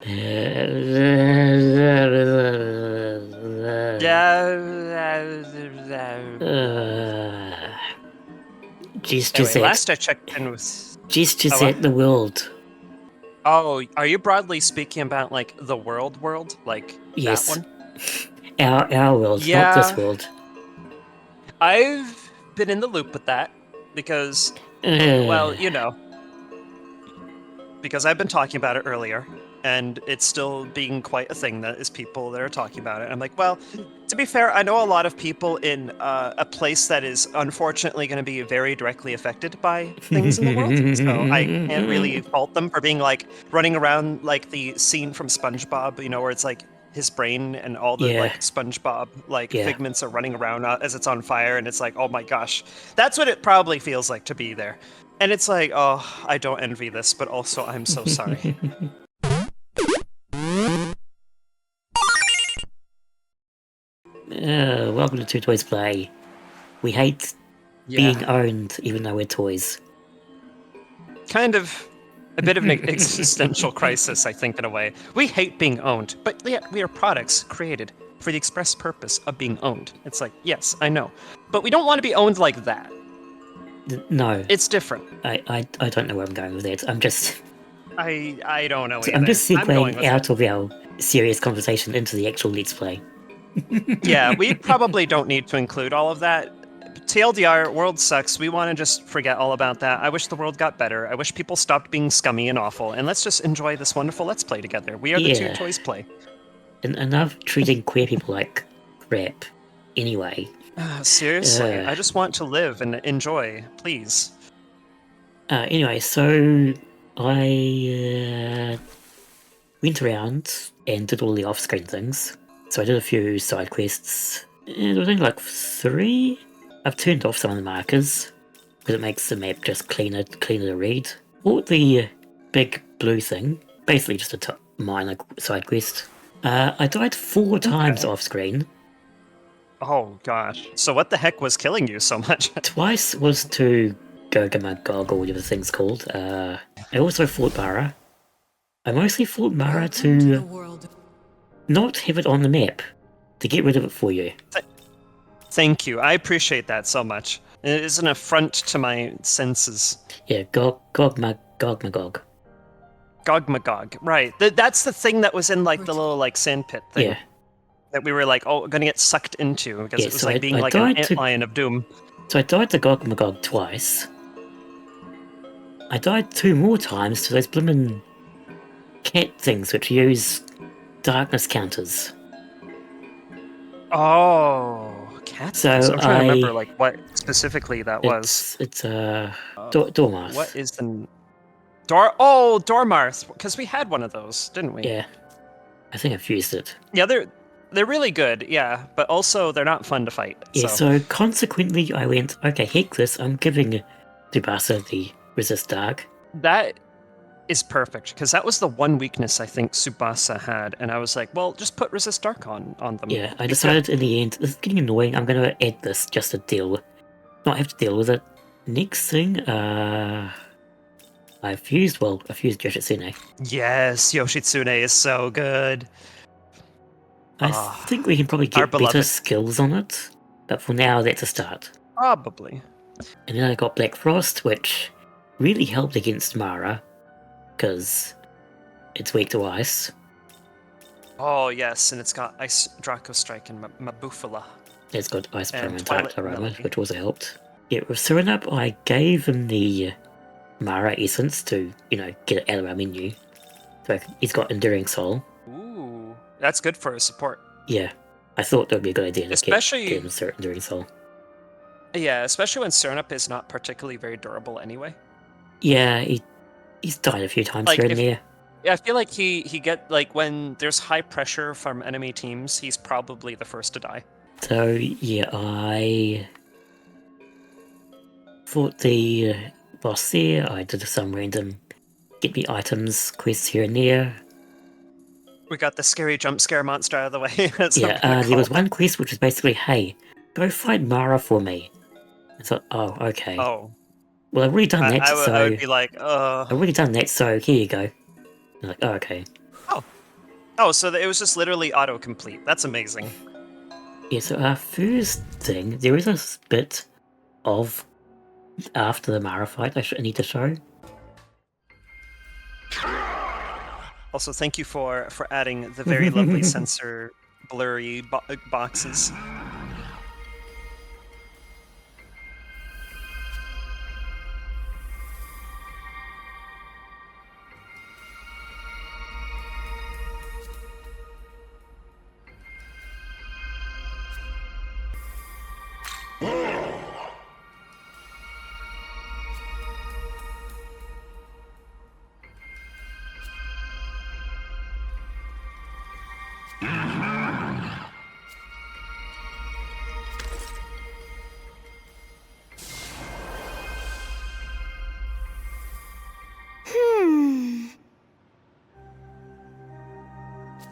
Gestures Anyway, at last I checked in was... gestures at the world. Oh, are you broadly speaking about, like, the world? Like, Yes. that one? Our world, not this world. I've been in the loop with that, because, well, you know, because I've been talking about it earlier, and it's still being quite a thing that is people that are talking about it. I'm like, well, to be fair, I know a lot of people in a place that is unfortunately going to be very directly affected by things in the world, so I can't really fault them for being, like, running around like the scene from SpongeBob, you know, where it's like his brain and all the like SpongeBob like figments are running around as it's on fire, and it's like, oh my gosh, that's what it probably feels like to be there. And it's like, oh, I don't envy this, but also I'm so sorry. Welcome to Two Toys Play. We hate being owned, even though we're toys. Kind of a bit of an existential crisis, I think, in a way. We hate being owned, but yet we are products created for the express purpose of being owned. It's like, yes, I know. But we don't want to be owned like that. No. It's different. I don't know where I'm going with that. I'm just... I don't know either. I'm just segueing out of our serious conversation into the actual Let's Play. Yeah, we probably don't need to include all of that. TLDR, world sucks. We want to just forget all about that. I wish the world got better. I wish people stopped being scummy and awful. And let's just enjoy this wonderful Let's Play together. We are the Two Toys Play. Enough treating queer people like crap. Anyway. Seriously, I just want to live and enjoy, please. Anyway, so I went around and did all the off-screen things. So I did a few side quests, and I think like 3. I've turned off some of the markers because it makes the map just cleaner to read. Bought the big blue thing, basically just a minor side quest. I died 4 times off-screen. Oh gosh. So what the heck was killing you so much? Twice was to Gog or whatever the thing's called. I also fought Mara. I mostly fought Mara to not have it on the map, to get rid of it for you. Thank you. I appreciate that so much. It is an affront to my senses. Yeah, Gog Magog. Gog Magog, right. That's the thing that was in like the little like sandpit thing. Yeah. That we were like, oh, gonna get sucked into, because it was so like being like an antlion of doom. So I died to Gog Magog twice. I died 2 more times to those blimmin' cat things which use darkness counters. Oh, cat. So I'm trying to remember like what specifically that was. It's Dormarth. What is the Dormarth? Because we had one of those, didn't we? Yeah, I think I've used it. Yeah, they're really good. Yeah, but also they're not fun to fight. Yeah, so consequently I went, okay, heck this. I'm giving Tsubasa the Resist Dark. That is perfect, because that was the one weakness I think Tsubasa had, and I was like, well, just put Resist Dark on them. Yeah, I decided in the end, this is getting annoying, I'm going to add this just to not have to deal with it. Next thing, I've used Yoshitsune. Yes, Yoshitsune is so good. I think we can probably get better skills on it, but for now, that's a start. Probably. And then I got Black Frost, which really helped against Mara, because it's weak to ice. Oh yes, and it's got Ice Draco Strike and Mabufala. It's got Ice Permanent Aroma, which also helped. Yeah, with Serenap, I gave him the Mara Essence to, get it out of our menu. So he's got Enduring Soul. Ooh, that's good for a support. Yeah, I thought that would be a good idea to get him Enduring Soul. Yeah, especially when Serenap is not particularly very durable anyway. Yeah, he's died a few times here and there. Yeah, I feel like he get when there's high pressure from enemy teams, he's probably the first to die. So yeah, I fought the boss there. I did some random get me items quests here and there. We got the scary jump scare monster out of the way. There was one quest which was basically, hey, go fight Mara for me. I thought, oh, okay. Oh. Well, I've already done that, I would be like, I've already done that, so here you go. I'm like, oh, okay. Oh, Oh, so it was just literally autocomplete. That's amazing. Yeah, so our first thing, there is a bit of after the Mara fight I need to show. Also, thank you for adding the very lovely censor blurry boxes.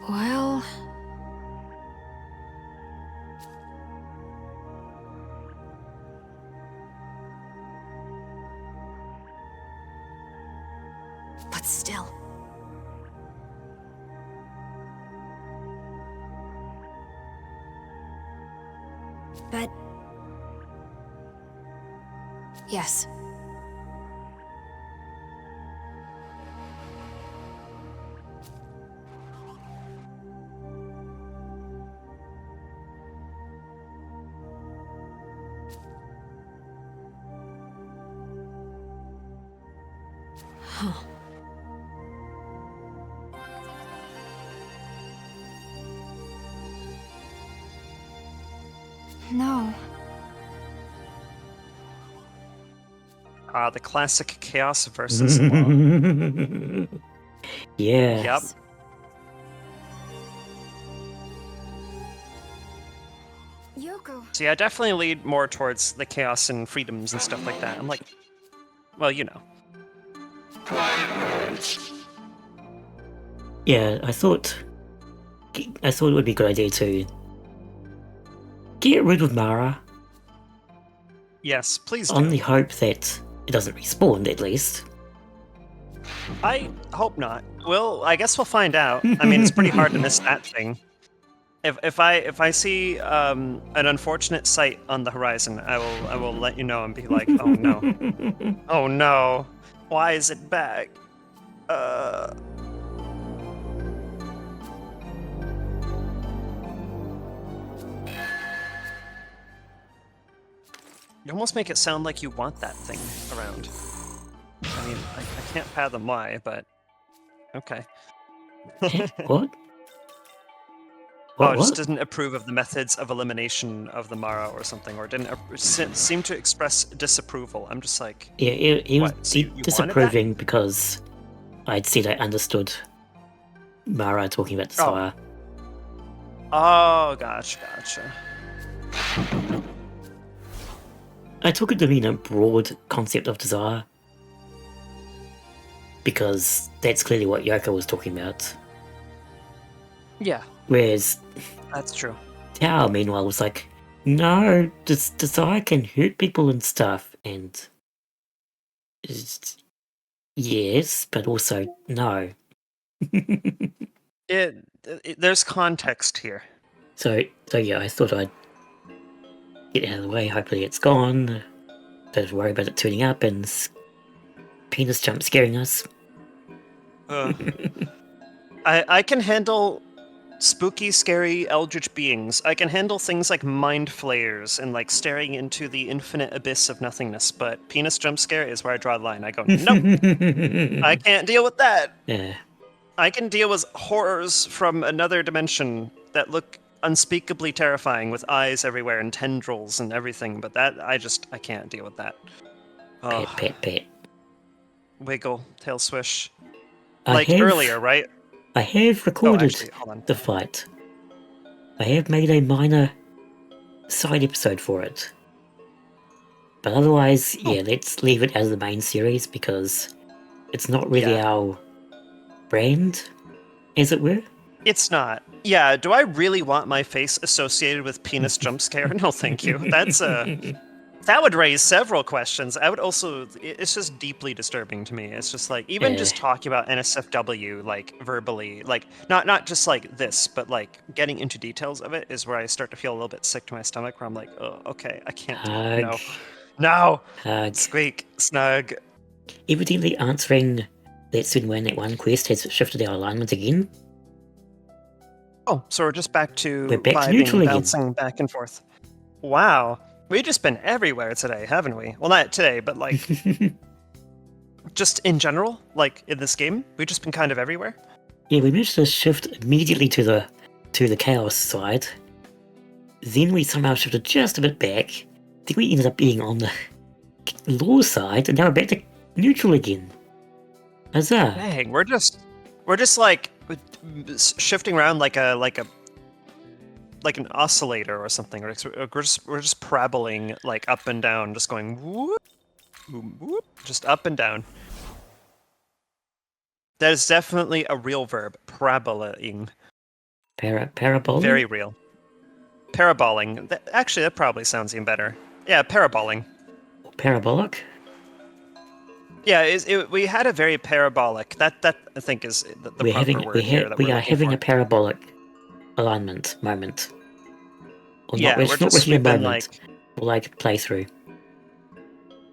Well... But still... But... Yes. Huh. No. The classic chaos versus law. Yeah. Yep. Yoko. See, I definitely lead more towards the chaos and freedoms and stuff like that. I'm like, well, you know. Yeah, I thought it would be a good idea to get rid of Mara Yes, please on do. the hope that it doesn't respawn, at least. I hope not. Well, I guess we'll find out. I mean, it's pretty hard to miss that thing. If I see an unfortunate sight on the horizon, I will let you know and be like, oh no, oh no, why is it back? You almost make it sound like you want that thing around. I mean, I can't fathom why, but okay. What? Oh, it just What? didn't approve of the methods of elimination of the Mara or something, or didn't seem to express disapproval. I'm just like, Yeah, he was what? So you wanted that? disapproving because I'd said I understood Mara talking about desire. Oh, gotcha. I took it to mean a broad concept of desire, because that's clearly what Yoko was talking about. Yeah, Whereas that's true. Tao, meanwhile, was like, no, desire can hurt people and stuff, and yes, but also no. There's context here. So yeah, I thought I'd get it out of the way. Hopefully it's gone. Don't worry about it turning up and penis jump scaring us. I can handle spooky, scary, eldritch beings. I can handle things like mind flayers and like staring into the infinite abyss of nothingness, but penis jump scare is where I draw the line. I go, nope, I can't deal with that. Yeah. I can deal with horrors from another dimension that look unspeakably terrifying with eyes everywhere and tendrils and everything, but that, I can't deal with that. Oh, Pet. wiggle, tail swish. Earlier, right? I have recorded hold on. the fight. I have made a minor side episode for it. But otherwise, yeah, let's leave it as the main series because it's not really our brand, as it were. It's not. Yeah, do I really want my face associated with penis jump scare? No, thank you. That's That would raise several questions. I would also, it's just deeply disturbing to me. It's just like, even Yeah. just talking about NSFW, like verbally, like not just like this, but like getting into details of it is where I start to feel a little bit sick to my stomach, where I'm like, oh, okay, I can't do it. Hug. No, Hug. squeak, snug. Evidently answering Let's Win Win at one quest has shifted our alignment again. Oh, so we're just back to We're back to vibing, neutral again. bouncing back and forth. Wow. We've just been everywhere today, haven't we? Well, not today, but like, just in general, like in this game, we've just been kind of everywhere. Yeah, we managed to shift immediately to the chaos side. Then we somehow shifted just a bit back. Then we ended up being on the law side, and now we're back to neutral again. Huzzah! Dang, we're just like shifting around like an oscillator or something. We're just paraboling like up and down, just going whoop, whoop, whoop, just up and down. That is definitely a real verb, paraboling. Parabolic? Very real. Paraboling. Actually, that probably sounds even better. Yeah, paraboling. Parabolic? Yeah, we had a very parabolic. That I think is the proper word here that we we're are looking having for. a parabolic alignment moment. Or Yeah, not, we're not just really a we've been moment, like more like playthrough.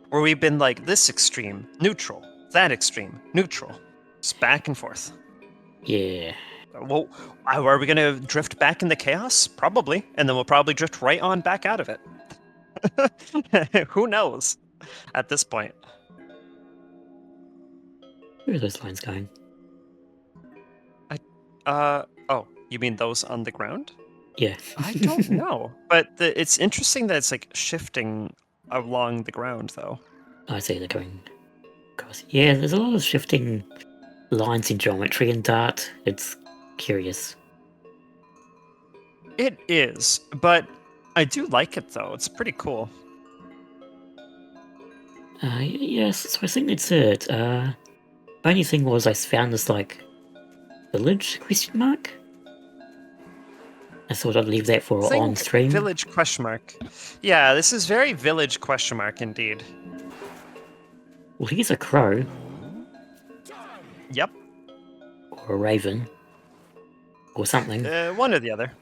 where we've been like this extreme, neutral, that extreme, neutral, just back and forth. Yeah. Well, are we gonna drift back into chaos? Probably, and then we'll probably drift right on back out of it. Who knows? At this point. Where are those lines going? Oh, you mean those on the ground? Yeah. I don't know, but it's interesting that it's like shifting along the ground, though. I see they're going across. Yeah, there's a lot of shifting lines in geometry in Dart. It's curious. It is, but I do like it though. It's pretty cool. Yes, so I think that's it. Only thing was I found this, like, village, question mark? I thought I'd leave that for Think on stream. Village question mark. Yeah, this is very village question mark indeed. Well, here's a crow. Yep. Or a raven. Or something. One or the other.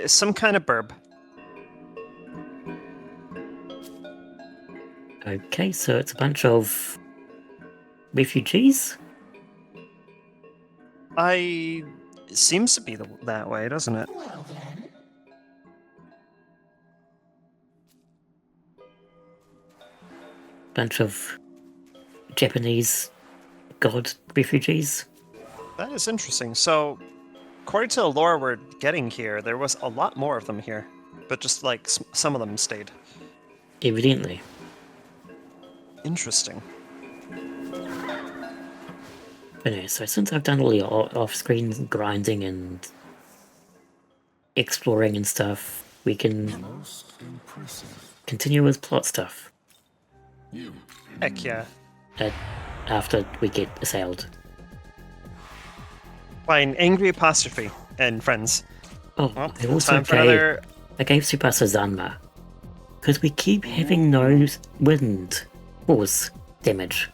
Some kind of burb. Okay, so it's a bunch of refugees? It seems to be that way, doesn't it? Bunch of Japanese god refugees? That is interesting. So, according to the lore we're getting here, there was a lot more of them here, but just like some of them stayed. Evidently. Interesting. But anyway, so since I've done all the off-screen grinding and exploring and stuff, we can continue with plot stuff. Heck yeah. After we get assailed. By an angry apostrophe and friends. Oh, Well, I also time for another. I gave Tsubasa Zanma. Because we keep having no wind force damage.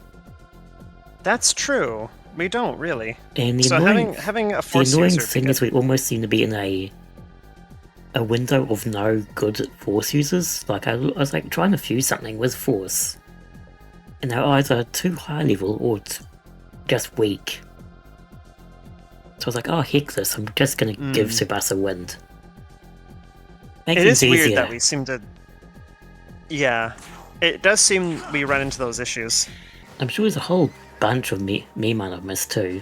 That's true. We don't really. And the So annoying, having a the force annoying user thing be is we almost seem to be in a window of no good force users. Like I was like trying to fuse something with force. And they're either too high level or just weak. So I was like, oh heck this, I'm just gonna give Tsubasa wind. Makes It is things weird easier. that we seem to. Yeah, it does seem we run into those issues. I'm sure there's a whole bunch of meme I've missed too.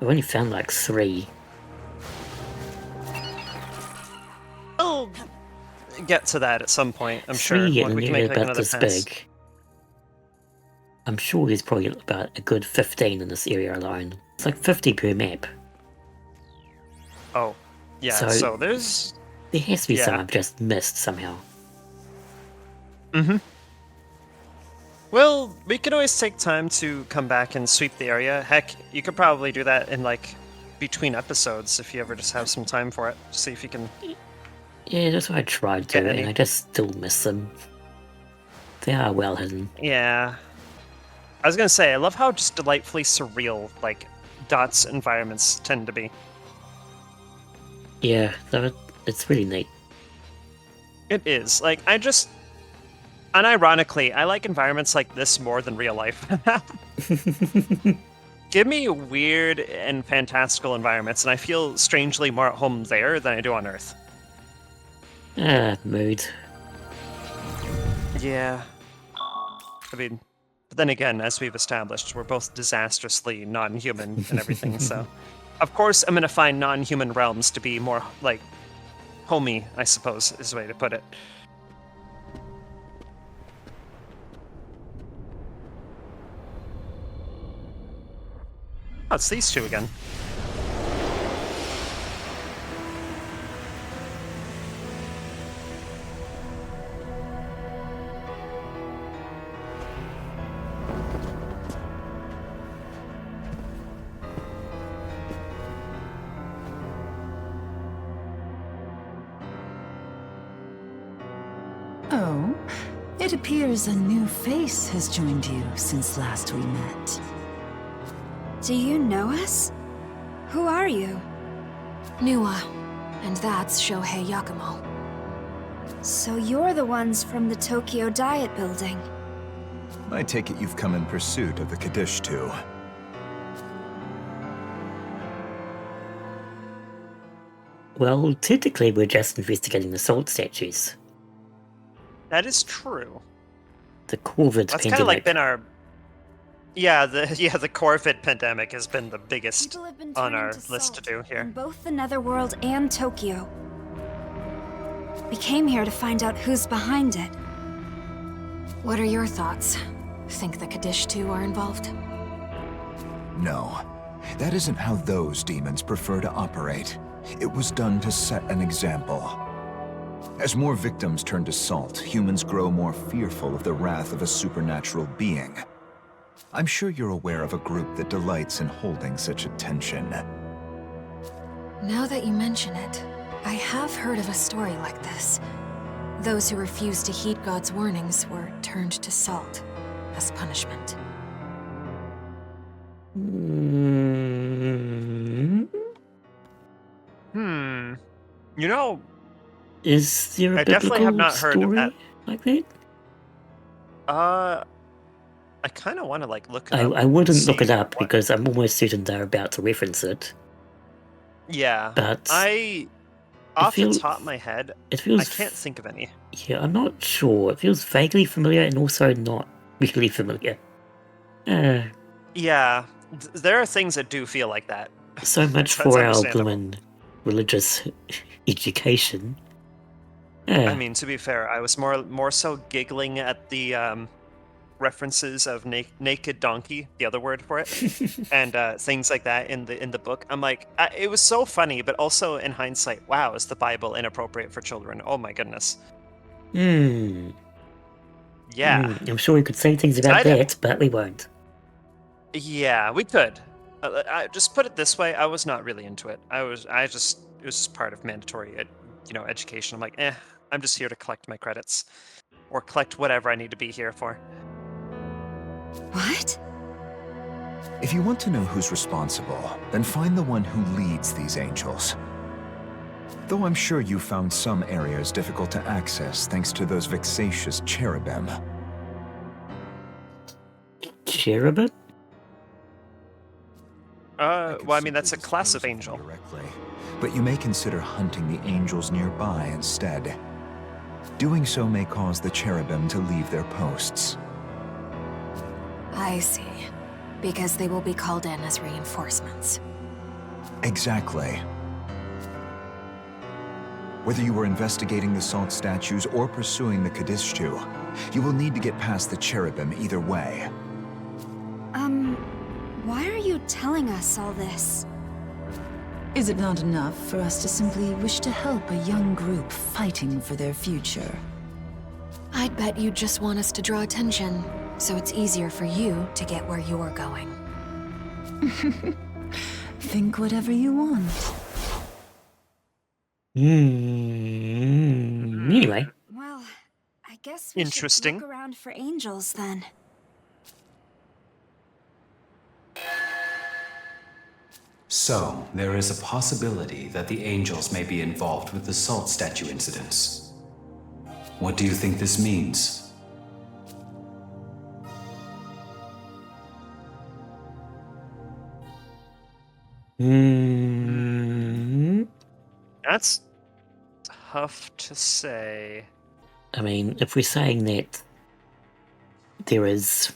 I've only found like 3. We'll get to that at some point, I'm 3 sure. in Like, an we can area make like about another this pass. big. I'm sure there's probably about a good 15 in this area alone. It's like 50 per map. Oh, yeah. So- So there's. There has to be some Yeah. I've just missed somehow. Mm-hmm. Well, we could always take time to come back and sweep the area. Heck, you could probably do that in like between episodes if you ever just have some time for it. See if you can. Yeah, that's what I tried to, Get any- and I just still miss them. They are well hidden. Yeah. I was gonna say, I love how just delightfully surreal, like, Dot's environments tend to be. Yeah, it's really neat. It is. Like, unironically, I like environments like this more than real life. Give me weird and fantastical environments, and I feel strangely more at home there than I do on Earth. Mood. Yeah. I mean, but then again, as we've established, we're both disastrously non-human and everything, so... Of course, I'm gonna find non-human realms to be more, like, homey, I suppose, is the way to put it. Oh, it's these two again. Oh, it appears a new face has joined you since last we met. Do you know us? Who are you? Nuwa, and that's Shohei Yakumo. So you're the ones from the Tokyo Diet Building. I take it you've come in pursuit of the Kaddish too. Well, technically we're just investigating the salt statues. That is true. The corvid That's pandemic. kind of like been our... Yeah, the corvid pandemic has been the biggest People have been on turning our to list to salt do here. in both the Netherworld and Tokyo. We came here to find out who's behind it. What are your thoughts? Think the Kaddish too are involved? No, that isn't how those demons prefer to operate. It was done to set an example. As more victims turn to salt, humans grow more fearful of the wrath of a supernatural being. I'm sure you're aware of a group that delights in holding such attention. Now that you mention it, I have heard of a story like this. Those who refused to heed God's warnings were turned to salt as punishment. You know, Is there a I definitely have biblical not heard of story that. like that? I kind of want to, like, look it up. I wouldn't look see it up what- because I'm almost certain they're about to reference it. Yeah, But off the feels- top of my head, it feels... I can't think of any. Yeah, I'm not sure. It feels vaguely familiar and also not really familiar. Yeah, there are things that do feel like that. So much That's for our understandable. bloomin' religious education. I mean, to be fair, I was more so giggling at the references of naked donkey, the other word for it, and things like that in the book. I'm like, it was so funny, but also in hindsight, wow, is the Bible inappropriate for children? Oh my goodness. Yeah. I'm sure we could say things about I don't- that, but we won't. Yeah, we could. I just put it this way: I was not really into it. It was just part of mandatory, education. I'm like, I'm just here to collect my credits, or collect whatever I need to be here for. What? If you want to know who's responsible, then find the one who leads these angels. Though I'm sure you found some areas difficult to access thanks to those vexatious cherubim. Cherubim? Well, I mean, that's a simply class of dispose angel. them directly, but you may consider hunting the angels nearby instead. Doing so may cause the cherubim to leave their posts. I see. Because they will be called in as reinforcements. Exactly. Whether you are investigating the salt statues or pursuing the Kaddish, you will need to get past the cherubim either way. Why are you telling us all this? Is it not enough for us to simply wish to help a young group fighting for their future? I'd bet you just want us to draw attention, so it's easier for you to get where you're going. Think whatever you want. Anyway, Well, I guess we Interesting. should look around for angels then. So, there is a possibility that the angels may be involved with the salt statue incidents. What do you think this means? That's tough to say. I mean, if we're saying that there is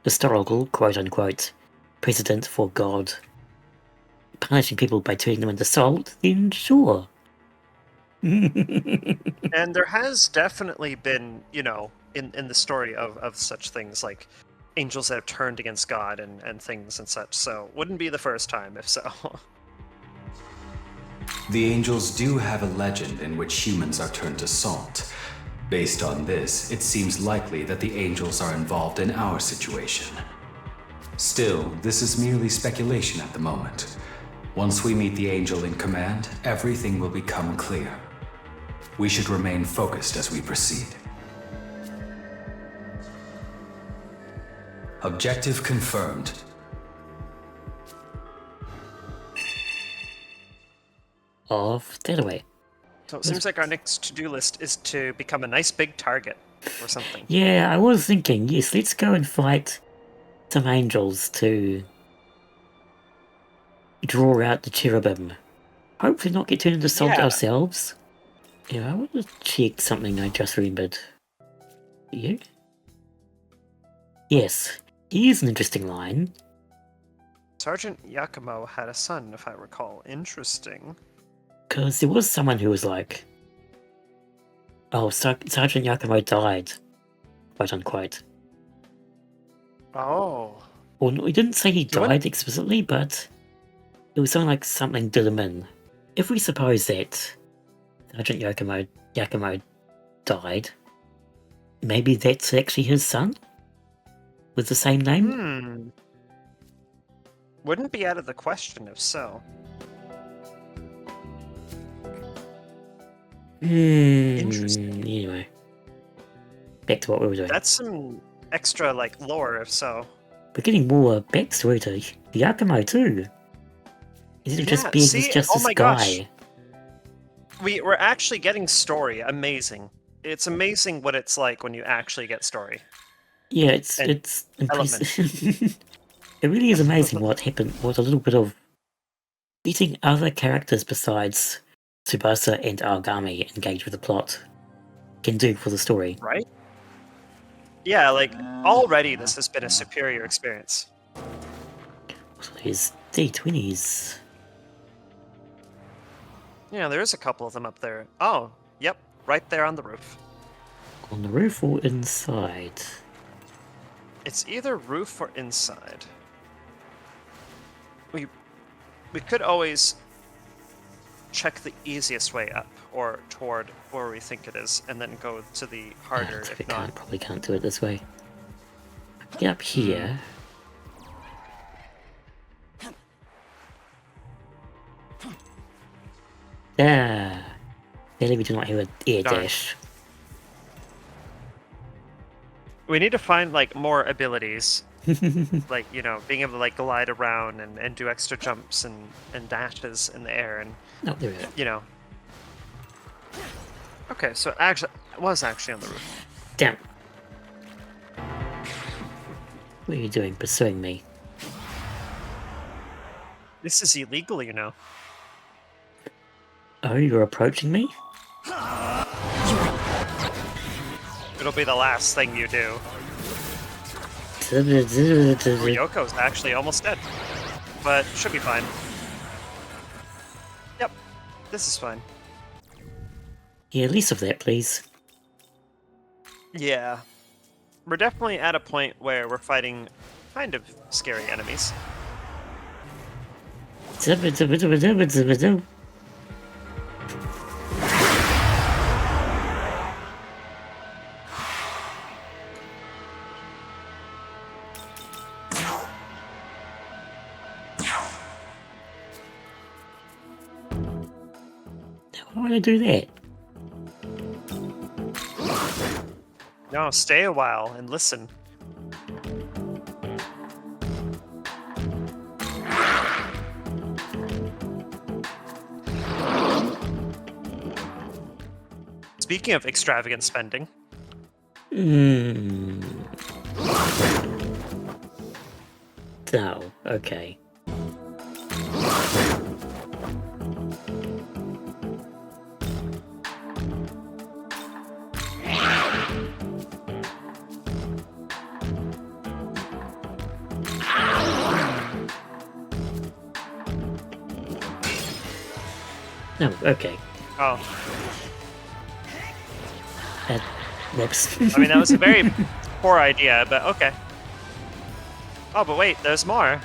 historical, quote-unquote, precedent for God punishing people by turning them into salt, then sure. And there has definitely been, in the story of such things like angels that have turned against God and things and such, so wouldn't be the first time if so. The angels do have a legend in which humans are turned to salt. Based on this, it seems likely that the angels are involved in our situation. Still, this is merely speculation at the moment. Once we meet the angel in command, everything will become clear. We should remain focused as we proceed. Objective confirmed. Off that away. So it seems like our next to-do list is to become a nice big target or something. Yeah, I was thinking, yes, let's go and fight some angels to draw out the cherubim. Hopefully not get turned into salt Yeah. ourselves. Yeah, I want to check something I just remembered. You? Yes, here's an interesting line. Sergeant Yakumo had a son, if I recall. Interesting. Because there was someone who was like, oh, Sergeant Yakumo died, quote unquote. Oh. Well, no, he didn't say he So what- died explicitly, but it was something like something did him in. If we suppose that Sergeant Yakumo died, maybe that's actually his son? With the same name? Wouldn't be out of the question if so. Interesting. Anyway. Back to what we were doing. That's some extra, lore if so. We're getting more backstory to Yakumo too. Instead of just being see? just Oh this my gosh. guy. We're actually getting story. Amazing. It's amazing what it's like when you actually get story. Yeah, And it's impressive. It really is amazing what happened, what a little bit of getting other characters besides Tsubasa and Aogami engaged with the plot can do for the story. Right? Yeah, already this has been a superior experience. So there's D20s. Yeah, there is a couple of them up there. Oh, yep, right there on the roof. On the roof or inside? It's either roof or inside. We could always check the easiest way up or toward where we think it is and then go to the harder We if not. probably can't do it this way. Get up here. Ah, clearly we do not have an air Darn. dash. We need to find more abilities. Being able to glide around and do extra jumps and dashes in the air and No, there we go. Okay, so it was actually on the roof. Damn. What are you doing, pursuing me? This is illegal, Oh, you're approaching me? It'll be the last thing you do. Yeah, Yoko's actually almost dead. But should be fine. Yep. This is fine. less of that, please. Yeah. We're definitely at a point where we're fighting kind of scary enemies. Why would I do that? No, stay a while and listen. Speaking of extravagant spending, Oh, okay. No, okay. oh, Whoops. I mean, that was a very poor idea, but okay. Oh, but wait, there's more.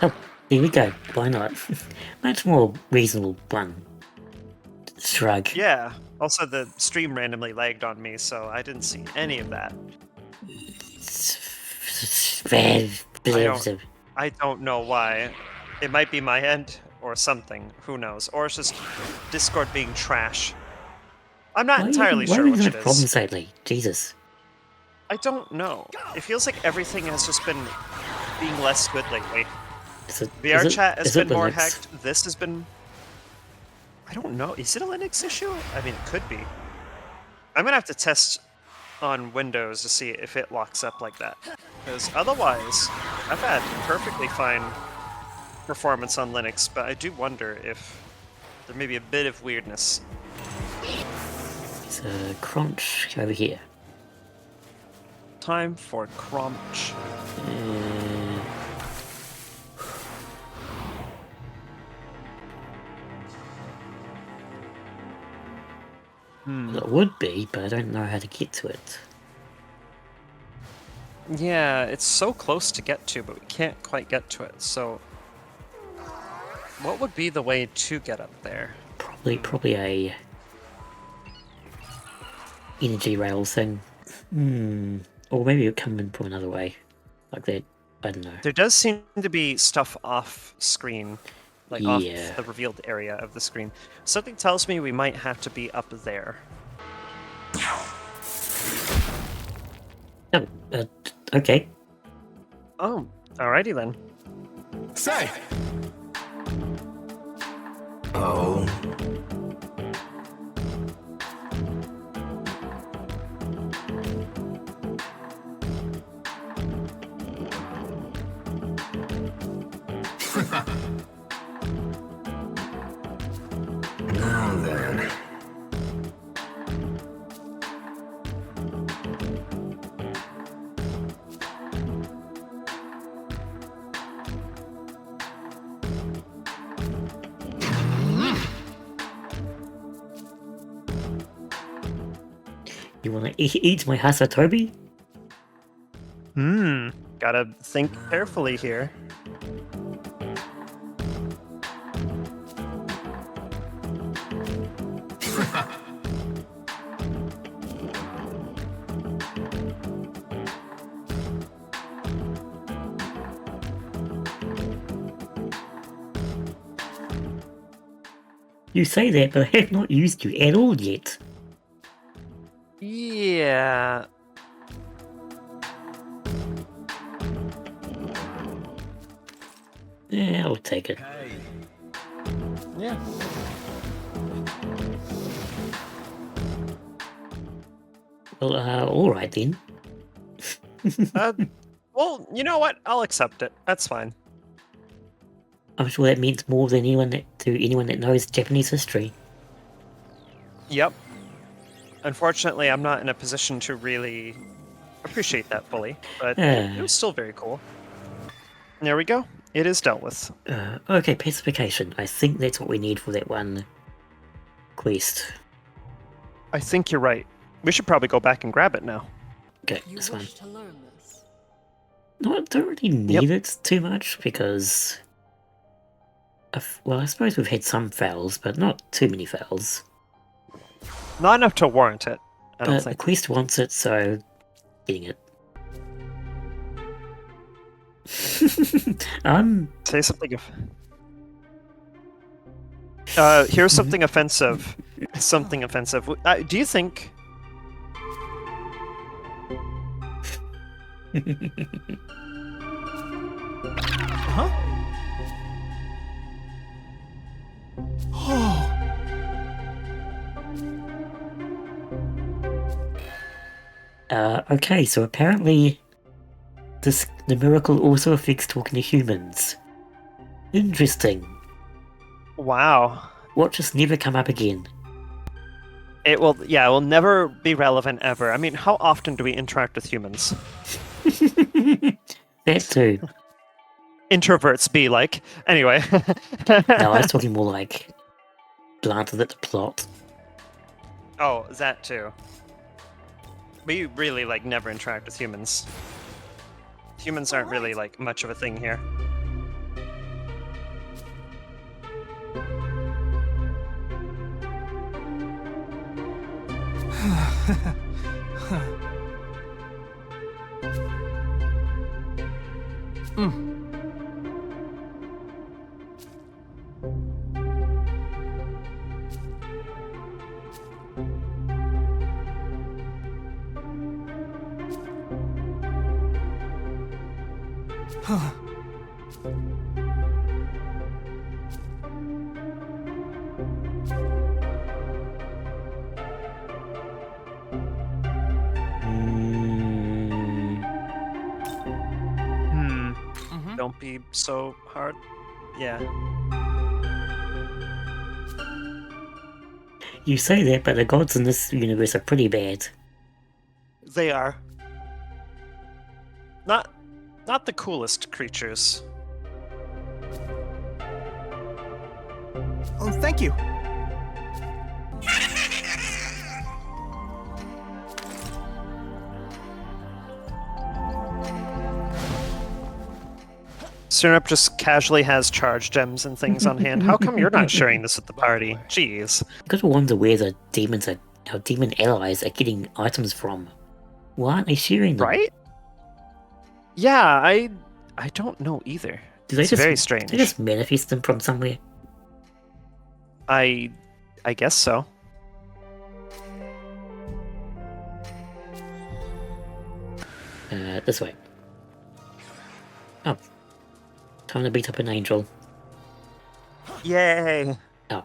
Oh, here we go. Why not? Much more reasonable one. Shrug. Yeah. Also, the stream randomly lagged on me, so I didn't see any of that. I don't know why. It might be my end or something. Who knows? Or it's just Discord being trash. I'm not entirely sure which it problems is. lately? Jesus. I don't know. It feels like everything has just been being less good lately. VR chat has been more hacked. This has been... I don't know. Is it a Linux issue? I mean, it could be. I'm gonna have to test on Windows to see if it locks up like that. Because otherwise, I've had perfectly fine performance on Linux, but I do wonder if there may be a bit of weirdness. There's a crunch over here. Time for crunch. Well, it would be, but I don't know how to get to it. Yeah, it's so close to get to, but we can't quite get to it, so... What would be the way to get up there? Probably a... energy rail thing. Or maybe it would come in from another way. Like that. I don't know. There does seem to be stuff off screen. Like off the revealed area of the screen. Something tells me we might have to be up there. Oh, okay. Oh, alrighty then. Say! Oh. Now then. You wanna eat my Hasatobi? Gotta think carefully here. You say that, but I have not used you at all yet. Yeah. Yeah, I'll take it. Yeah. Well, alright then. Well, you know what? I'll accept it. That's fine. I'm sure that means more than anyone that knows Japanese history. Yep. Unfortunately, I'm not in a position to really appreciate that fully, but it was still very cool. There we go. It is dealt with. Okay, pacification. I think that's what we need for that one quest. I think you're right. We should probably go back and grab it now. Okay, this one. No, I don't really need it too much because... well, I suppose we've had some fails, but not too many fails. Not enough to warrant it, I don't But think. the quest wants it, so getting it. Say something. Here's something offensive. Something offensive. Do you think? Huh? Oh. Okay, so apparently the miracle also affects talking to humans. Interesting. Wow. What just never come up again? It will never be relevant ever. I mean, how often do we interact with humans? That too. Introverts be like. Anyway. No, I was talking more like glances at the plot. Oh, that too. We really, like, never interact with humans. Humans aren't really, like, much of a thing here. Don't be so hard. Yeah. You say that, but the gods in this universe are pretty bad. They are. Not the coolest creatures. Oh, thank you. Syrup just casually has charge gems and things on hand. How come you're not sharing this with the party? Jeez. I gotta wonder where our demon allies are getting items from. Why aren't they sharing them? Right? Yeah, I don't know either. It's very strange. Did they just manifest them from somewhere? I guess so. This way. Oh. Time to beat up an angel. Yay! Oh.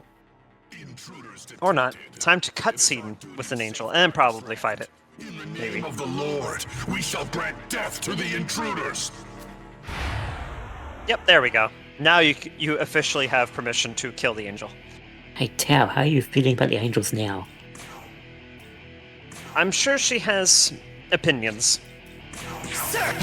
Or not. Time to cutscene with an angel and probably fight it. In the name of the Lord, we shall grant death to the intruders. Yep, there we go. Now you officially have permission to kill the angel. Hey Tao, how are you feeling about the angels now? I'm sure she has opinions. Sir!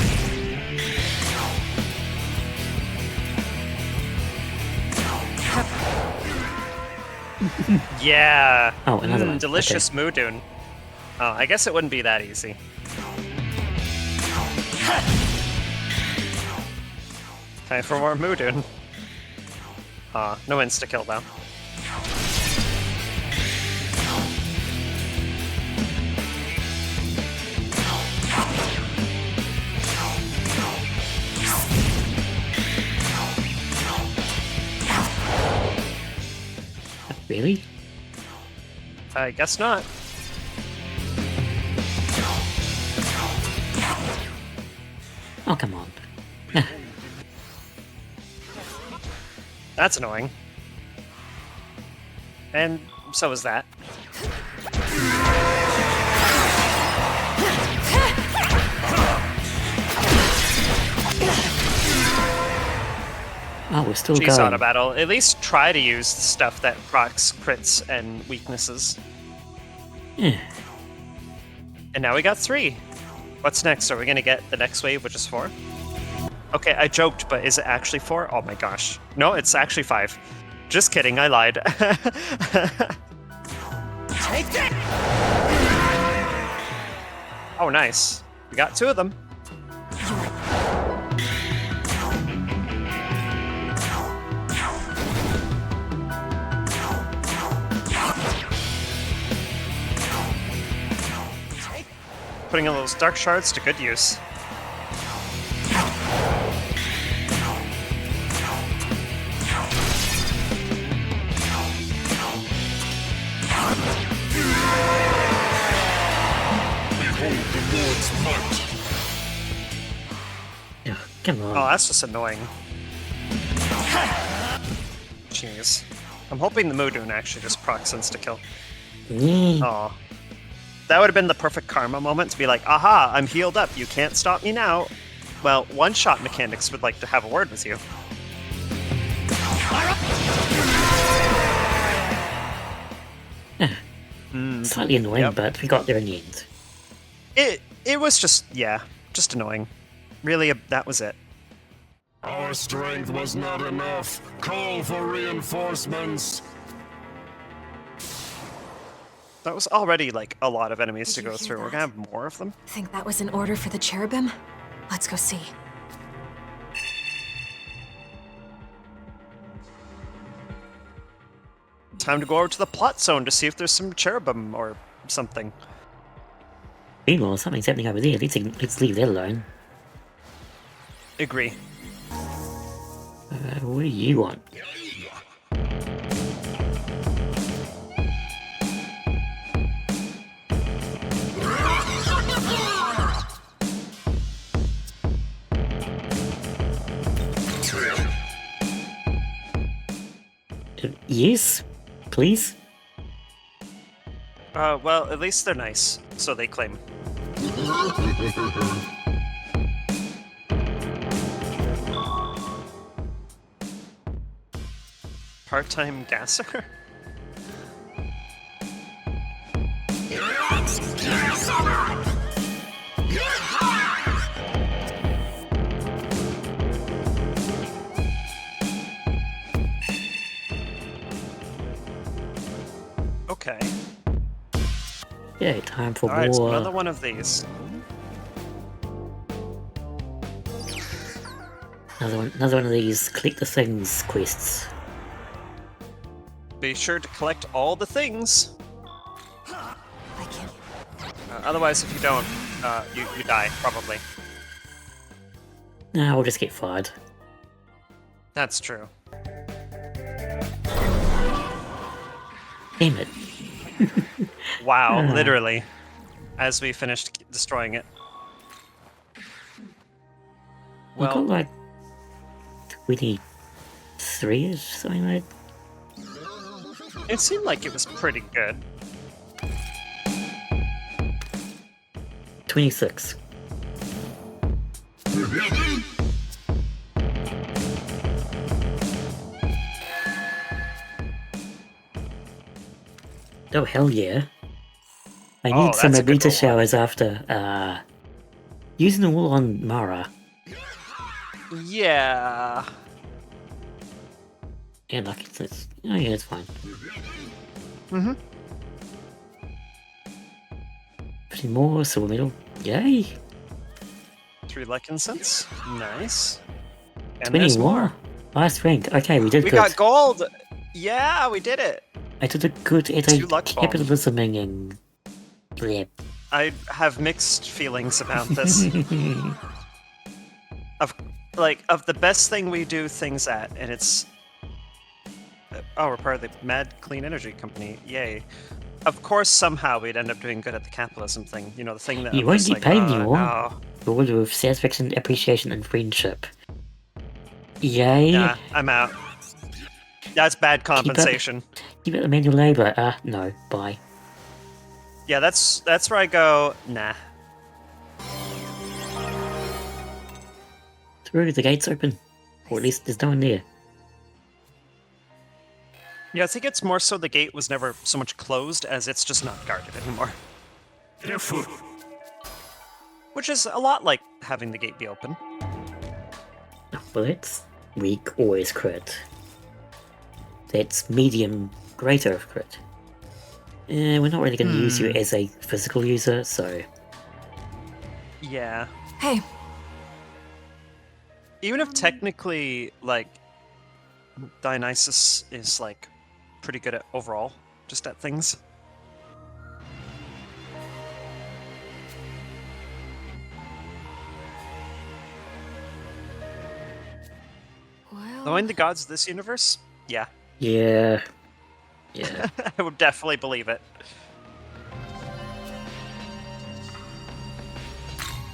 Yeah. Oh, another one. Delicious Okay. Mudun. Oh, I guess it wouldn't be that easy. Time for more Mudun. No insta-kill though. Really? I guess not. Oh, come on. That's annoying. And so is that. Oh, we're still She's going. on a battle. At least try to use stuff that procs crits and weaknesses. Yeah. And now we got 3. What's next? Are we gonna get the next wave, which is 4? Okay, I joked, but is it actually 4? Oh my gosh. No, it's actually 5. Just kidding, I lied. Take that! Oh, nice. We got 2 of them. Putting in those dark shards to good use. Lord's might. Oh, come on. Oh, that's just annoying. Jeez. I'm hoping the Mudoon actually just procs insta-kill. Oh. That would have been the perfect karma moment to be like, aha, I'm healed up, you can't stop me now. Well, one-shot mechanics would like to have a word with you. Slightly annoying, but we got there in the end. It was just, yeah, just annoying. Really, that was it. Our strength was not enough. Call for reinforcements. That was already, like, a lot of enemies Did to you go hear through. We're that? gonna have more of them? Think that was an order for the cherubim? Let's go see. Time to go over to the plot zone to see if there's some cherubim or something. Meanwhile, something's happening over there. Let's leave that alone. Agree. What do you want? Yes, please. Well, at least they're nice, so they claim. Part-time gasser? Okay. Yeah, time for Alright, so more. another one of these. Another one of these collect the things quests. Be sure to collect all the things. I can't. Otherwise, if you don't, you die, probably. Nah, we'll just get fired. That's true. Damn it. Wow, literally. As we finished destroying it. I got Well, like 23-ish, something like that. it seemed like it was pretty good. 26. Oh, hell yeah. I Oh, need some that's a good Abita reward. showers after, using them all on Mara. Yeah. Yeah, lucky it's oh yeah, it's fine. Mm-hmm. 50 more silver medal. Yay! 3 luck incense. Nice. And 20 there's more. more. Last rank. Okay, we did We good. got gold! Yeah, we did it! I did a good at 2 a luck bombs. capitalisming and yeah. I have mixed feelings about this. of the best thing we do things at, and it's... Oh, we're part of the Mad Clean Energy Company. Yay. Of course, somehow we'd end up doing good at the capitalism thing. You know, the thing that You I'm won't just get like, paid anymore. no. Reward with satisfaction, appreciation, and friendship. Yay! Nah, I'm out. That's bad compensation. Keep it the manual labour. No, bye. Yeah, that's where I go, nah. Through, the gate's open. Or at least there's no one there. Yeah, I think it's more so the gate was never so much closed as it's just not guarded anymore. Which is a lot like having the gate be open. Well, that's weak, always crit. That's medium, greater of crit. We're not really going to use you as a physical user, so... Yeah. Hey, Even if technically, like, Dionysus is, like, pretty good at overall, just at things. well... Knowing the gods of this universe? Yeah. Yeah. Yeah. I would definitely believe it.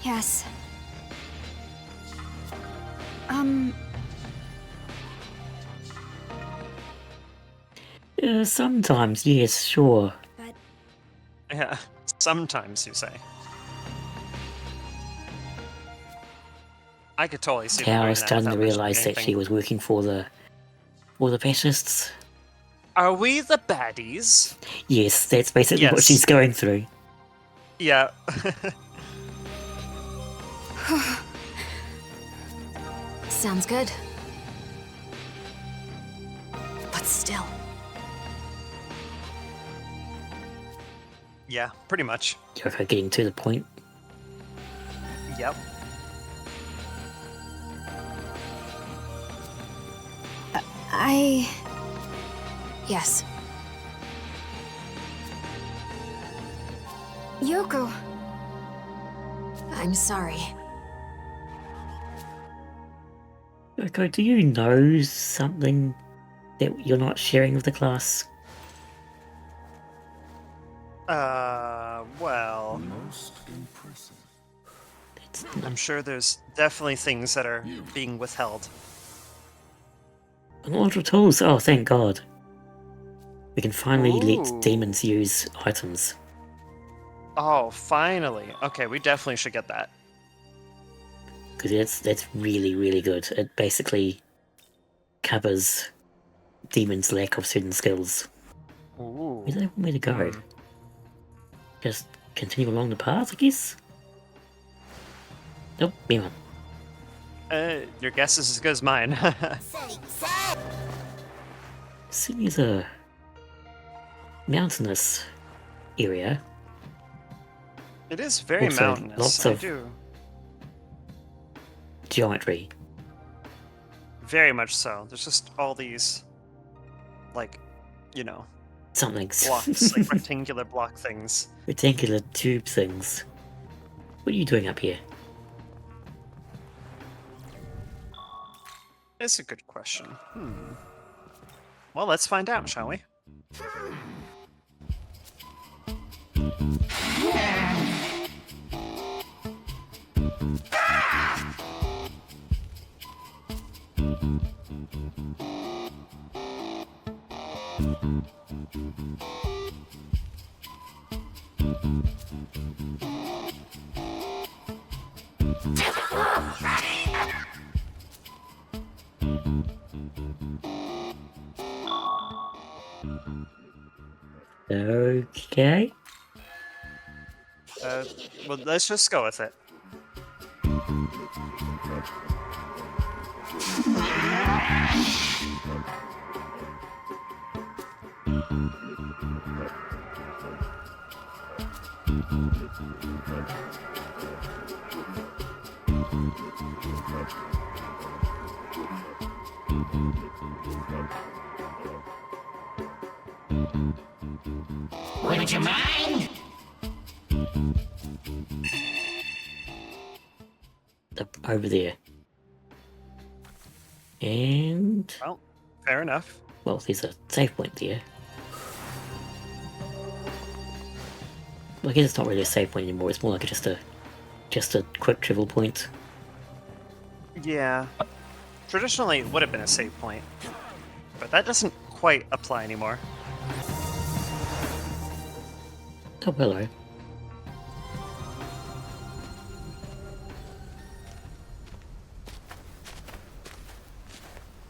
Yes. Sometimes, yes, sure. But Yeah, sometimes you say. I could totally see them How I doing was that starting to without mentioning realise that anything. she was working for the fascists. Are we the baddies? Yes, that's basically what Yes. she's going through. Yeah. Sounds good. But still. Yeah, pretty much. Yoko getting to the point. Yep. Yes. Yoko, I'm sorry. Yoko, do you know something that you're not sharing with the class? Well, Most impressive. That's I'm sure there's definitely things that are being withheld. an order of tools. Oh, thank God. We can finally Ooh. let demons use items. Oh, finally. Okay, we definitely should get that. Because that's really, really good. It basically covers demons' lack of certain skills. Ooh. Where do they want me to go? Just continue along the path, I guess? Nope, hang on. Your guess is as good as mine. Certainly is a mountainous area. It is very Also, mountainous. lots I of- do. Geometry. Very much so. There's just all these, like, you know, Something's. blocks, like rectangular block things. Rectangular tube things. What are you doing up here? It's a good question. Well, let's find out, shall we? Okay. Well, let's just go with it. Would you mind? Over there. And... Well, fair enough. well, there's a save point there. Well, I guess it's not really a save point anymore, it's more like just a quick travel point. Yeah. Traditionally, it would have been a save point. But that doesn't quite apply anymore. Oh, hello.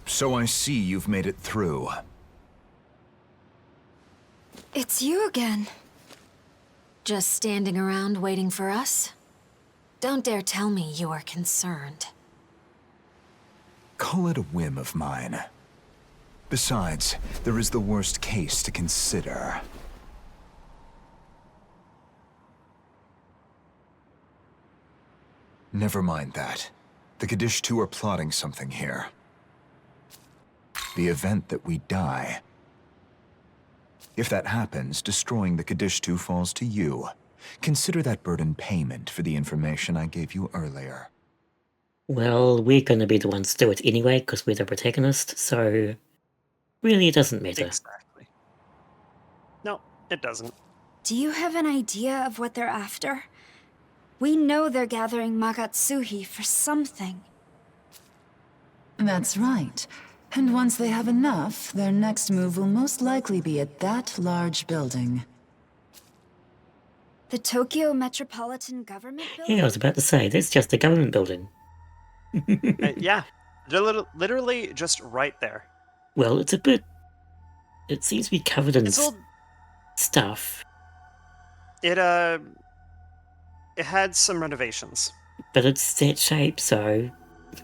So I see you've made it through. it's you again. Just standing around waiting for us? Don't dare tell me you are concerned. Call it a whim of mine. Besides, there is the worst case to consider. Never mind that. The Kaddish 2 are plotting something here. The event that we die. If that happens, destroying the Kaddish 2 falls to you. Consider that burden payment for the information I gave you earlier. Well, we're gonna be the ones to do it anyway, because we're the protagonist, so... really, it doesn't matter. Exactly. No, it doesn't. Do you have an idea of what they're after? We know they're gathering Magatsuhi for something. That's right. And once they have enough, their next move will most likely be at that large building. The Tokyo Metropolitan Government Building? Yeah, I was about to say, that's just a government building. Yeah, they're literally just right there. Well, it's a bit... It seems to be covered in It's all... stuff. It had some renovations. But it's that shape, so...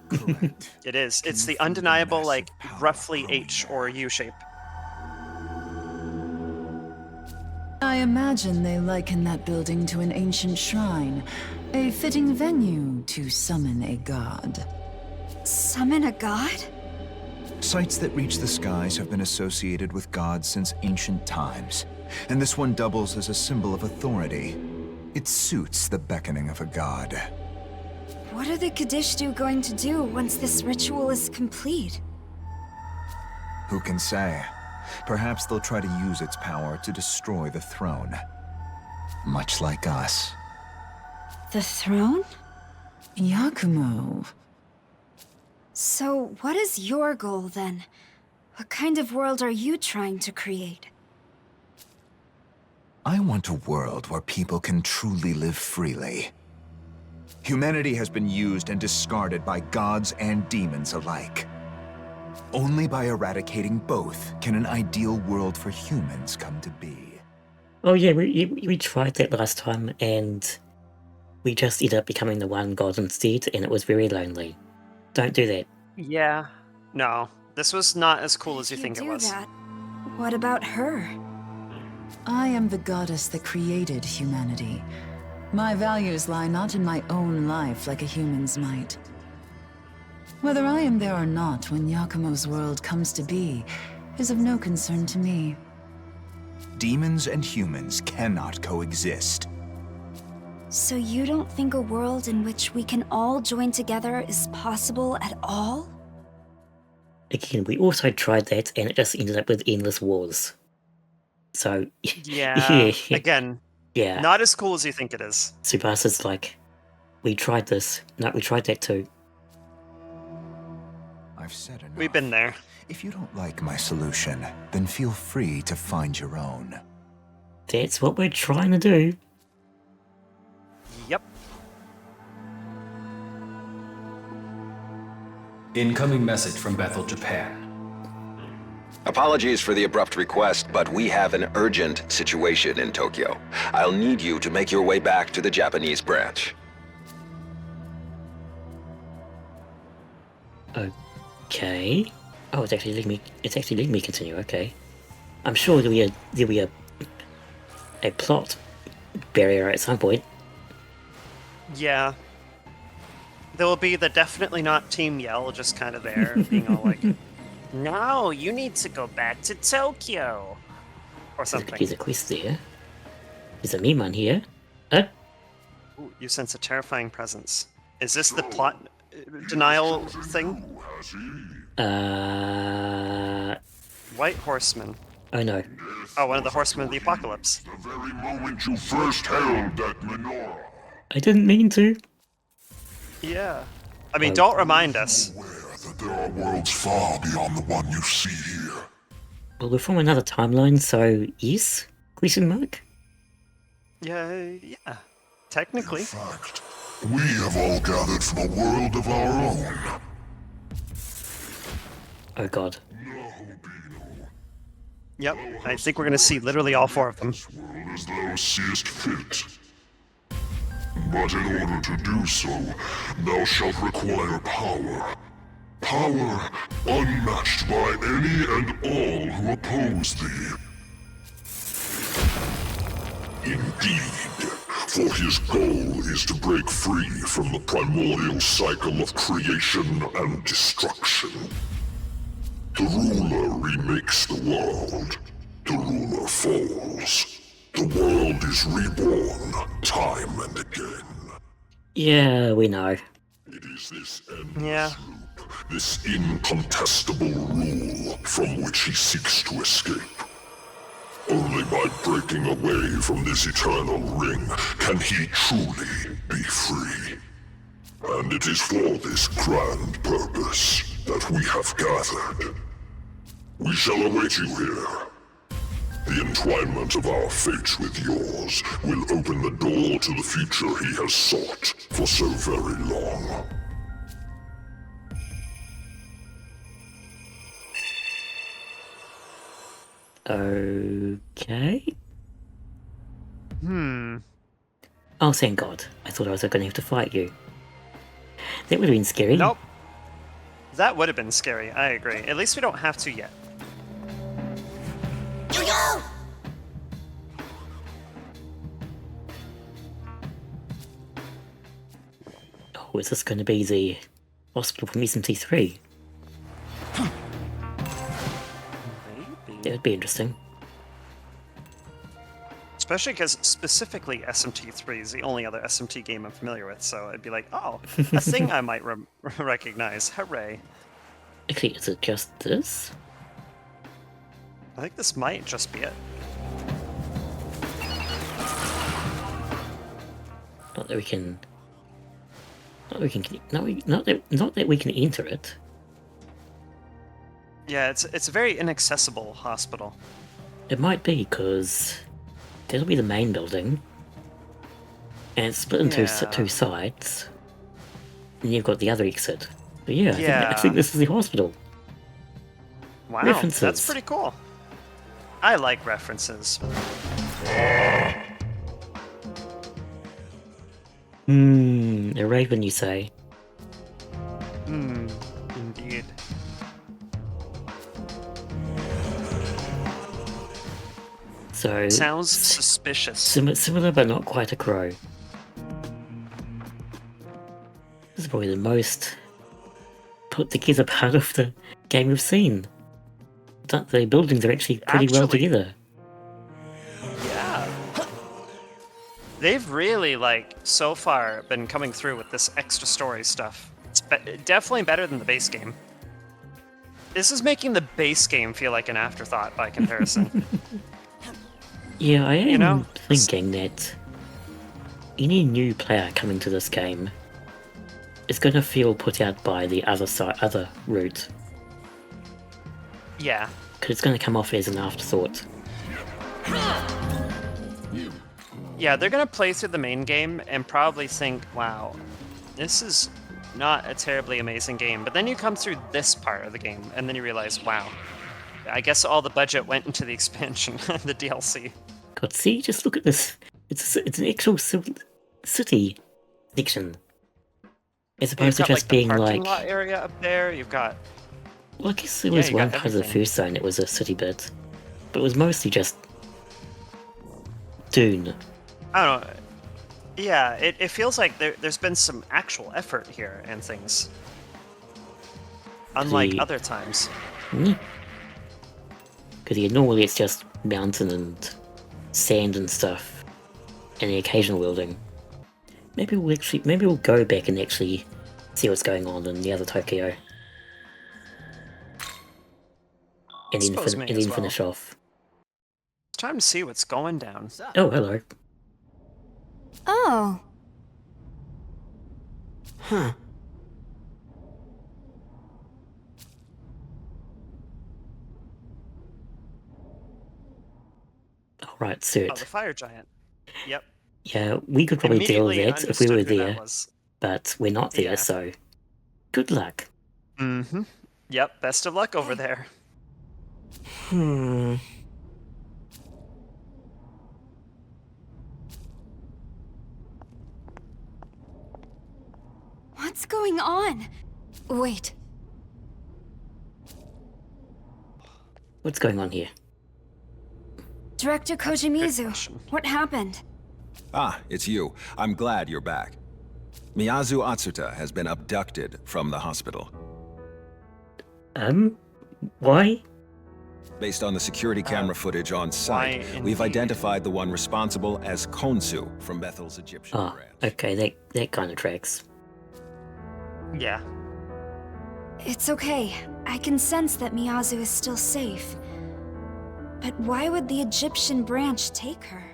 Correct. It is. It's the undeniable, like, roughly H or U shape. I imagine they liken that building to an ancient shrine, a fitting venue to summon a god. Summon a god? Sites that reach the skies have been associated with gods since ancient times, and this one doubles as a symbol of authority. It suits the beckoning of a god. What are the Kadishtu going to do once this ritual is complete? Who can say? Perhaps they'll try to use its power to destroy the throne. Much like us. The throne? Yakumo. So, what is your goal then? What kind of world are you trying to create? I want a world where people can truly live freely. Humanity has been used and discarded by gods and demons alike. Only by eradicating both can an ideal world for humans come to be. Oh yeah, we tried that last time, and we just ended up becoming the one god instead, and it was very lonely. Don't do that. Yeah. No, this was not as cool as you If think it do was. that, what about her? I am the goddess that created humanity. My values lie not in my own life like a human's might. Whether I am there or not when Yakumo's world comes to be is of no concern to me. Demons and humans cannot coexist. So you don't think a world in which we can all join together is possible at all? Again, we also tried that, and it just ended up with endless wars. So, Yeah. Again, yeah. not as cool as you think it is. Tsubasa's like, we tried this. No, we tried that too. I've said enough. We've been there. If you don't like my solution, then feel free to find your own. That's what we're trying to do. Yep. Incoming message from Bethel, Japan. Apologies for the abrupt request, but we have an urgent situation in Tokyo. I'll need you to make your way back to the Japanese branch. Okay. Oh, it's actually letting me continue. Okay. I'm sure there'll be a plot barrier at some point. Yeah. There will be the definitely not Team Yell just kind of there, being all like, no, you need to go back to Tokyo. Or something. There's a quest there. There's a Miman here. Ooh, you sense a terrifying presence. Is this the plot denial thing? White Horseman. Oh no. Oh, one of the Horsemen of the Apocalypse. The very moment you first held that menorah. I didn't mean to. Yeah. I mean, don't remind us. Aware that there are worlds far beyond the one you see here. Well, we're from another timeline, so yes? Question mark? Yeah. Technically. In fact, we have all gathered from a world of our own. Oh god. Yep. I think we're gonna see literally all four of them. This world as thou seest fit. But in order to do so, thou shalt require power. Power unmatched by any and all who oppose thee. Indeed, for his goal is to break free from the primordial cycle of creation and destruction. The ruler remakes the world. The ruler falls. The world is reborn time and again. Yeah, we know. It is this Yeah. endless loop, this incontestable rule from which he seeks to escape. Only by breaking away from this eternal ring can he truly be free. And it is for this grand purpose that we have gathered. We shall await you here. The entwinement of our fate with yours will open the door to the future he has sought for so very long. Okay. Oh, thank God. I thought I was going to have to fight you. That would have been scary. Nope. That would have been scary, I agree. At least we don't have to yet. Yo-yo! Oh, is this going to be the hospital from SMT3? Maybe. That would be interesting. Especially because specifically SMT3 is the only other SMT game I'm familiar with, so I'd be like, oh, a thing I might recognize. Hooray. Actually, is it just this? I think this might just be it. Not that we can... Not that we can enter it. Yeah, it's a very inaccessible hospital. It might be, because that'll be the main building. And it's split into two sides. And you've got the other exit. But yeah, I think this is the hospital. Wow, References. That's pretty cool. I like references. A raven, you say? Indeed. So Sounds suspicious. similar, but not quite a crow. This is probably the most put together part of the game we've seen. The buildings are actually pretty well together. Yeah. They've really, so far been coming through with this extra story stuff. It's definitely better than the base game. This is making the base game feel like an afterthought by comparison. Yeah, I am thinking that any new player coming to this game is going to feel put out by the other route. Yeah. Because it's going to come off as an afterthought. Yeah, they're going to play through the main game and probably think, wow, this is not a terribly amazing game. But then you come through this part of the game and then you realize, wow, I guess all the budget went into the expansion, the DLC. God, see, just look at this. It's an actual city section. As opposed to just being the parking lot area up there. You've got... Well, I guess there was one part of the first zone that was a city bit. But it was mostly just dune. I don't know. Yeah, it feels like there's been some actual effort here and things. Unlike other times. Because normally it's just mountain and sand and stuff. And the occasional building. Maybe we'll go back and actually see what's going on in the other Tokyo. And then finish off. It's time to see what's going down. Oh, hello. Oh. Huh. Alright, Cert. Oh, the fire giant. Yep. Yeah, we could probably deal with that if we were Understood who there. that was. But we're not there, Yeah. so good luck. Mm-hmm. Yep, best of luck over there. What's going on? Wait. What's going on here? Director Good Kojimizu, question. what happened? Ah, it's you. I'm glad you're back. Miyazu Atsuta has been abducted from the hospital. Why? Based on the security camera footage on site, why we've indeed? identified the one responsible as Konsu from Bethel's Egyptian Oh, branch. okay, that kind of tracks. Yeah. It's okay. I can sense that Miyazu is still safe. But why would the Egyptian branch take her?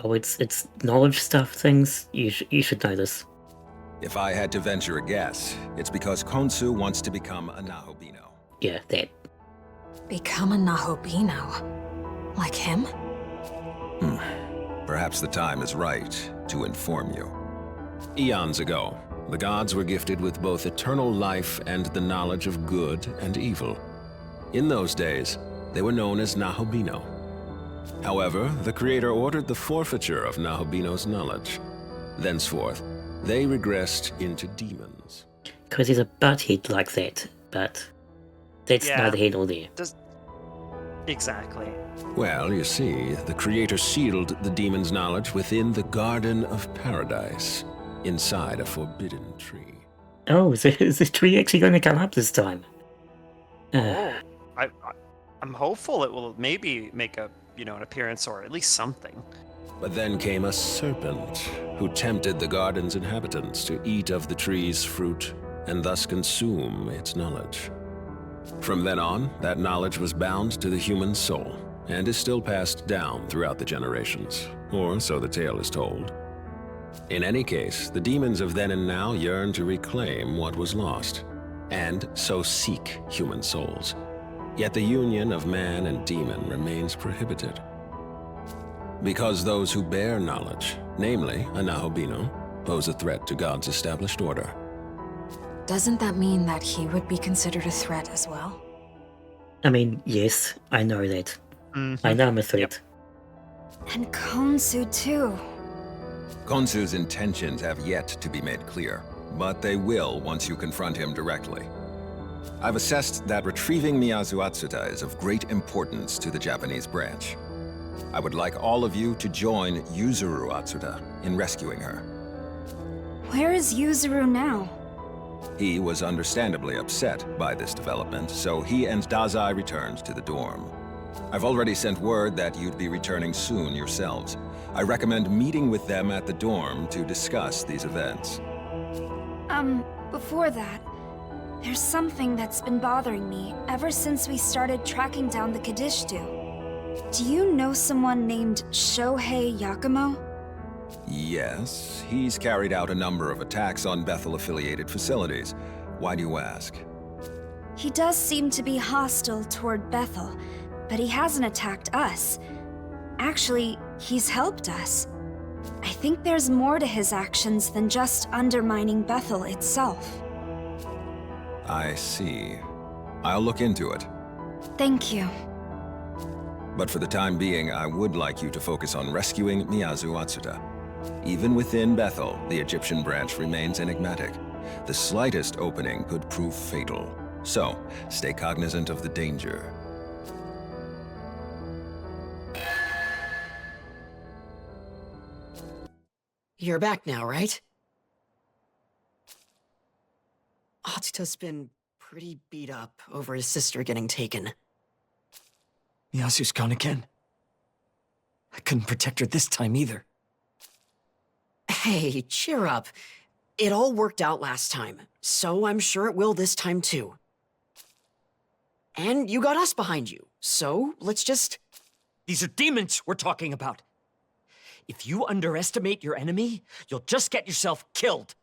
Oh, it's knowledge stuff things. You should know this. If I had to venture a guess, it's because Khonsu wants to become a Nahobino. Yeah, that. Become a Nahobino? Like him? Perhaps the time is right to inform you. Eons ago, the gods were gifted with both eternal life and the knowledge of good and evil. In those days, they were known as Nahobino. However, the Creator ordered the forfeiture of Nahobino's knowledge. Thenceforth, they regressed into demons. Because he's a butthead like that, but that's Yeah. neither here nor there. Exactly. Well, you see, the Creator sealed the demon's knowledge within the Garden of Paradise, inside a forbidden tree. Oh, is this tree actually going to come up this time? I'm hopeful it will maybe make an appearance or at least something. But then came a serpent, who tempted the garden's inhabitants to eat of the tree's fruit, and thus consume its knowledge. From then on, that knowledge was bound to the human soul, and is still passed down throughout the generations, or so the tale is told. In any case, the demons of then and now yearn to reclaim what was lost, and so seek human souls. Yet the union of man and demon remains prohibited. Because those who bear knowledge, namely a Nahobino, pose a threat to God's established order. Doesn't that mean that he would be considered a threat as well? I mean, yes, I know that. I know I'm a threat. And Khonsu too. Khonsu's intentions have yet to be made clear, but they will once you confront him directly. I've assessed that retrieving Miyazu Atsuta is of great importance to the Japanese branch. I would like all of you to join Yuzuru Atsuta in rescuing her. Where is Yuzuru now? He was understandably upset by this development, so he and Dazai returned to the dorm. I've already sent word that you'd be returning soon yourselves. I recommend meeting with them at the dorm to discuss these events. Before that, there's something that's been bothering me ever since we started tracking down the Kadishtu. Do you know someone named Shohei Yakumo? Yes, he's carried out a number of attacks on Bethel-affiliated facilities. Why do you ask? He does seem to be hostile toward Bethel, but he hasn't attacked us. Actually, he's helped us. I think there's more to his actions than just undermining Bethel itself. I see. I'll look into it. Thank you. But for the time being, I would like you to focus on rescuing Miyazu Atsuta. Even within Bethel, the Egyptian branch remains enigmatic. The slightest opening could prove fatal. So, stay cognizant of the danger. You're back now, right? Atsuta's been pretty beat up over his sister getting taken. Miyasu's gone again. I couldn't protect her this time either. Hey, cheer up. It all worked out last time, so I'm sure it will this time too. And you got us behind you, so let's just... These are demons we're talking about. If you underestimate your enemy, you'll just get yourself killed.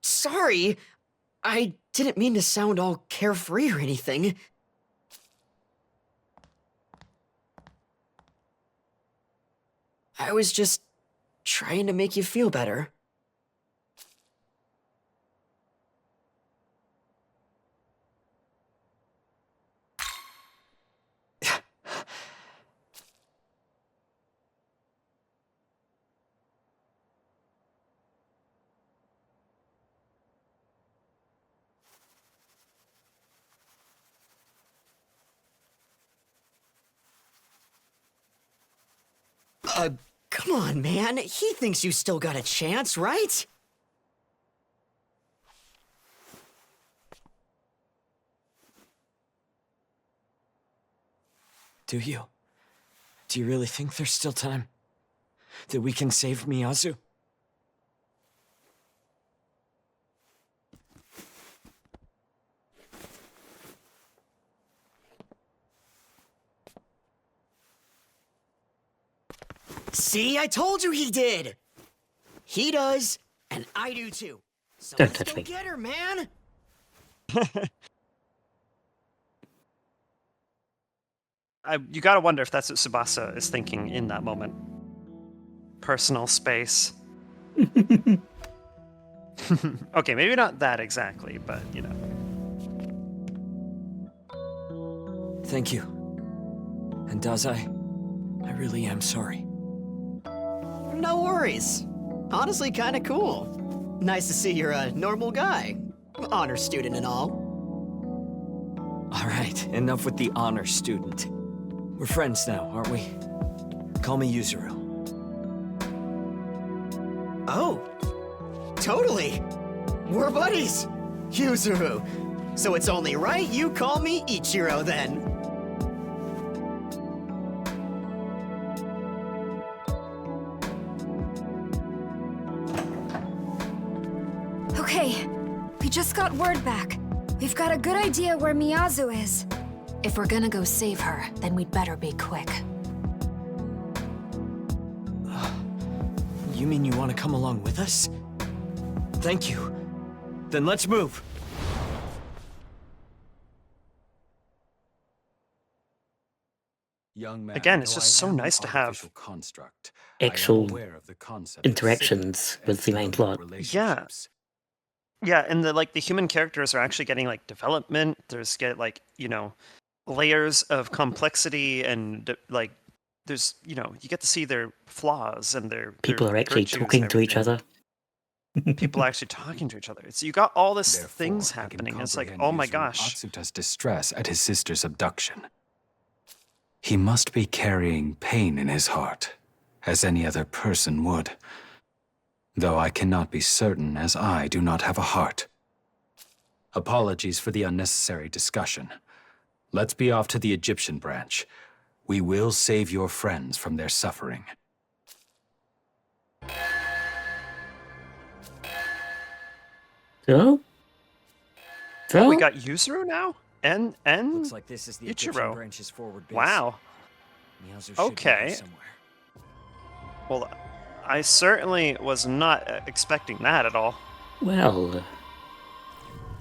Sorry. I didn't mean to sound all carefree or anything. I was just trying to make you feel better. Come on, man. He thinks you still got a chance, right? Do you? Do you really think there's still time? That we can save Miyazu? See, I told you he did! He does, and I do too. So Don't let's touch go me. get her, man! You gotta wonder if that's what Tsubasa is thinking in that moment. Personal space. Okay, maybe not that exactly, but you know. Thank you. And Dazai, I really am sorry. No worries. Honestly, kinda cool. Nice to see you're a normal guy. Honor student and all. Alright, enough with the honor student. We're friends now, aren't we? Call me Yuzuru. Oh, totally. We're buddies. Yuzuru. So it's only right you call me Ichiro then. Okay, we just got word back. We've got a good idea where Miyazu is. If we're gonna go save her, then we'd better be quick. You mean you want to come along with us? Thank you. Then let's move. Young man, Again, it's though just I so am nice an to have artificial construct, I am Actual aware of the concept of interactions symbiote with the and main physical plot. relationships. Yeah, and the human characters are actually getting like development. There's layers of complexity and like there's you get to see their flaws and their People are actually virtues talking and to each everything. other. People are actually talking to each other. So you got all this Therefore, things I can happening. It's like, comprehend oh my Yuzuru gosh. Atsuta's distress at his sister's abduction. He must be carrying pain in his heart, as any other person would. Though I cannot be certain, as I do not have a heart. Apologies for the unnecessary discussion. Let's be off to the Egyptian branch. We will save your friends from their suffering. So? Oh, we got Yuzuru now? And Looks like this is the Egyptian Ichiro. branch's forward base. Wow. Miyazu should be here Okay. somewhere. Well, I certainly was not expecting that at all. Well,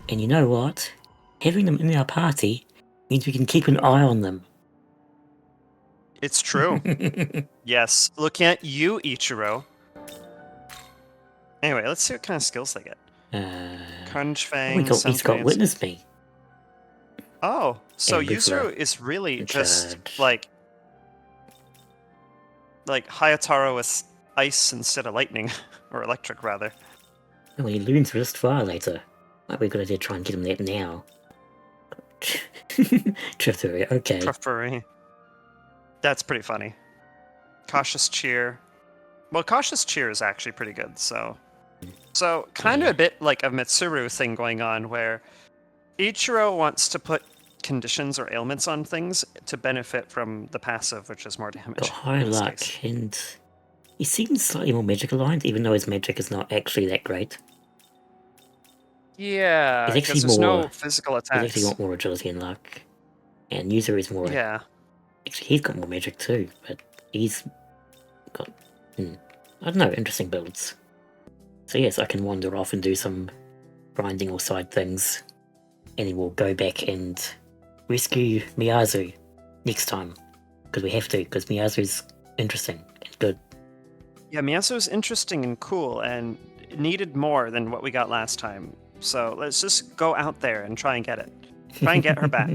and you know what? Having them in our party means we can keep an eye on them. It's true. Yes. Looking at you, Ichiro. Anyway, let's see what kind of skills they get. Crunch Oh Fang. my god, he's got Sunfangs. Witness Me. Oh, so And Bukla Yuzuru is really in just charge. like Hayataro with ice instead of lightning, or electric rather. Oh, he learns Resist Fire later. Might be a good idea to try and get him that now. Triftery, okay. Preferring. That's pretty funny. Cautious Cheer. Well, Cautious Cheer is actually pretty good, so kind of a bit like a Mitsuru thing going on where Ichiro wants to put conditions or ailments on things to benefit from the passive, which is more damage. Got high in this luck, case. and he seems slightly more magic aligned, even though his magic is not actually that great. Yeah, He's because actually there's no more- physical He's attacks. actually got more agility and luck. And User is more... Yeah. Actually, he's got more magic too, but he's got... I don't know, interesting builds. So yes, I can wander off and do some grinding or side things, and then we'll go back and rescue Miyazu next time. Because we have to, because Miyazu's interesting and good. Yeah, Miyazu's interesting and cool and needed more than what we got last time. So let's just go out there and try and get it. Try and get her back.